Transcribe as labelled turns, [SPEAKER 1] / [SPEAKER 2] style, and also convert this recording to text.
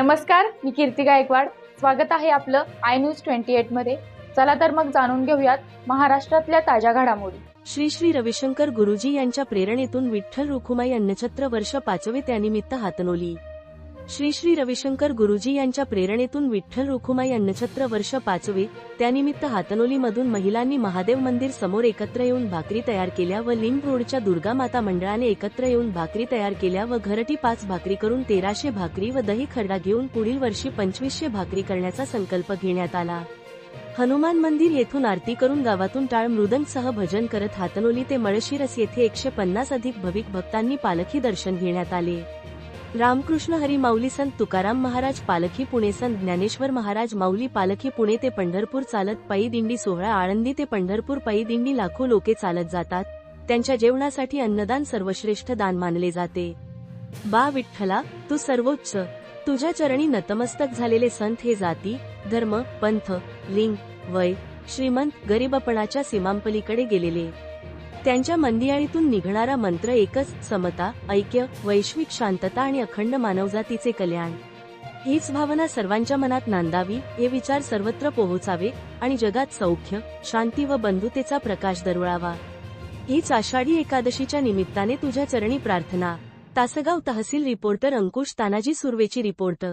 [SPEAKER 1] नमस्कार, मी कीर्ती गायकवाड. स्वागत आहे आपलं आय न्यूज 28 मध्ये. चला तर मग जाणून घेऊयात महाराष्ट्रातल्या ताज्या घडामोडी.
[SPEAKER 2] श्री श्री रविशंकर गुरुजी यांच्या प्रेरणेतून विठ्ठल रुखुमाई अन्नछत्र वर्ष 5वे त्यानिमित्त हातनोली. श्री श्री रविशंकर गुरुजी यांच्या प्रेरणेतून विठ्ठल रुखुमाई अन्नछत्र वर्ष 5वे त्यानिमित्त हातनोलीमधून महिलांनी महादेव मंदिर समोर एकत्र येऊन भाकरी तयार केल्या व लिंब रोडच्या दुर्गा माता मंडळाने एकत्र येऊन भाकरी तयार केल्या व घरटी 5 भाकरी करून 1300 भाकरी व दही खर्डा घेऊन पुढील वर्षी 2500 भाकरी करण्याचा संकल्प घेण्यात आला. हनुमान मंदिर येथून आरती करून गावातून टाळ मृदंगसह भजन करत हातनोली ते मळशिरस येथे 150 अधिक भाविक भक्तांनी पालखी दर्शन घेण्यात आले. रामकृष्ण हरी माऊली संत तुकाराम महाराज पालखी पुणे संत ज्ञानेश्वर महाराज माऊली पालखी पुणे ते पंढरपूर चालत पायी दिंडी सोहळा आळंदी ते पंढरपूर पायी दिंडी लाखो लोके चालत जातात. त्यांच्या जेवणासाठी अन्नदान सर्वश्रेष्ठ दान मानले जाते. बा विठ्ठला, तू सर्वोच्च, तुझ्या चरणी नतमस्तक झालेले संत हे जाती, धर्म, पंथ, लिंग, वय, श्रीमंत, गरीबपणाच्या सीमांपलीकडे गेलेले. त्यांच्या मंदियाळीतून निघणारा मंत्र एकच, समता, ऐक्य, वैश्विक शांतता आणि अखंड मानवजातीचे कल्याण. हीच भावना सर्वांच्या मनात नांदावी, हे विचार सर्वत्र पोहोचावे आणि जगात सौख्य, शांती व बंधुतेचा प्रकाश दरवळावा. हीच आषाढी एकादशीच्या निमित्ताने तुझ्या चरणी प्रार्थना. तासगाव तहसील रिपोर्टर अंकुश तानाजी सुर्वेची रिपोर्ट.